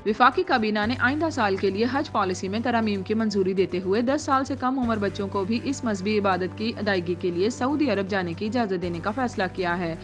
वफाकी काबीना ने आइंदा साल के लिए हज पॉलिसी में तरमीम की मंजूरी देते हुए 10 साल से कम उम्र बच्चों को भी इस मजहबी इबादत की अदायगी के लिए सऊदी अरब जाने की इजाज़त देने का फैसला किया है।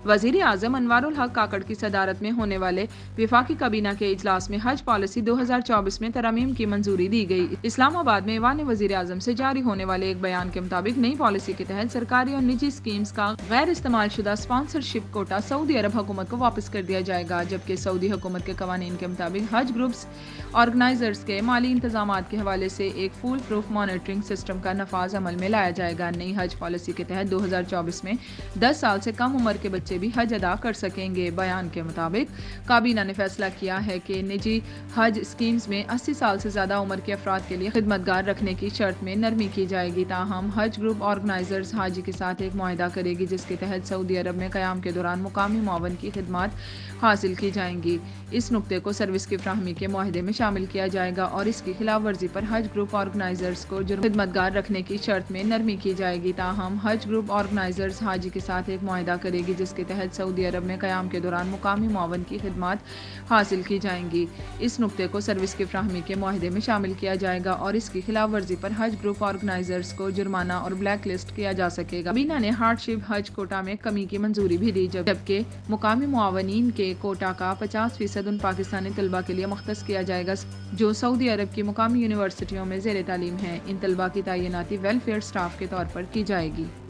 वज़ीर आज़म अनवारुल हक काकड़ की सदारत में होने वाले वफाकी काबीना के इजलास में हज पॉलिसी 2024 में तरमीम की मंजूरी दी गई। इस्लामाबाद में ऐवान वज़ीर आज़म से जारी होने वाले एक बयान के मुताबिक नई पॉलिसी के तहत सरकारी और निजी स्कीम्स का गैर इस्तेमाल शुदा स्पॉन्सरशिप कोटा सऊदी अरब हुकूमत को वापस कर दिया जाएगा, जबकि सऊदी हुकूमत के कवानीन के मुताबिक हज ग्रुप्स ऑर्गेनाइजर्स के माली इंतजामात के हवाले से एक फूल प्रूफ मॉनिटरिंग सिस्टम का नफाज अमल में लाया जाएगा। नई हज पॉलिसी के तहत 2024 में 10 साल से कम उम्र के बच्चे भी हज अदा कर सकेंगे। बयान के मुताबिक काबीना ने फैसला किया है कि निजी हज स्कीम्स में 80 साल से ज्यादा उम्र के अफराद के लिए खिदमतगार रखने की शर्त में नरमी की जाएगी। ताहम हज ग्रुप ऑर्गेनाइजर्स हाजी के साथ एक मुआहदा करेगी जिसके तहत सऊदी अरब में क़याम के दौरान मुकामी मुआवन की खिदमत हासिल की जाएंगी। इस नुक्ते को सर्विस की फ्राहमी के मुआहदे में शामिल किया जाएगा और इसकी खिलाफ वर्जी पर हज ग्रुप ऑर्गेनाइजर्स को खिदमतगार रखने की शर्त में नरमी की जाएगी। ताहम हज ग्रुप ऑर्गेनाइजर्स हाजी के साथ एक मुआहदा करेगी जिसके तहत सऊदी अरब में क़याम के दौरान मुकामी मुआवन की खिदमत हासिल की जाएंगी। इस नुक्ते को सर्विस की फ्राहमी के मुआहदे में शामिल किया जाएगा और इसकी खिलाफ वर्जी पर हज ग्रुप ऑर्गेनाइजर्स को जुर्माना और ब्लैक लिस्ट किया जा सकेगा। काबीना ने हार्डशिप हज कोटा में कमी की मंजूरी भी दी, जबकि मुकामी मुआवनीन के कोटा का 50% उन पाकिस्तानी तलबा के लिए मुख्तस किया जाएगा जो सऊदी अरब की मुकामी यूनिवर्सिटियों में ज़ेर तालीम हैं। इन तलबा की तैनाती वेलफेयर स्टाफ के तौर पर की जाएगी।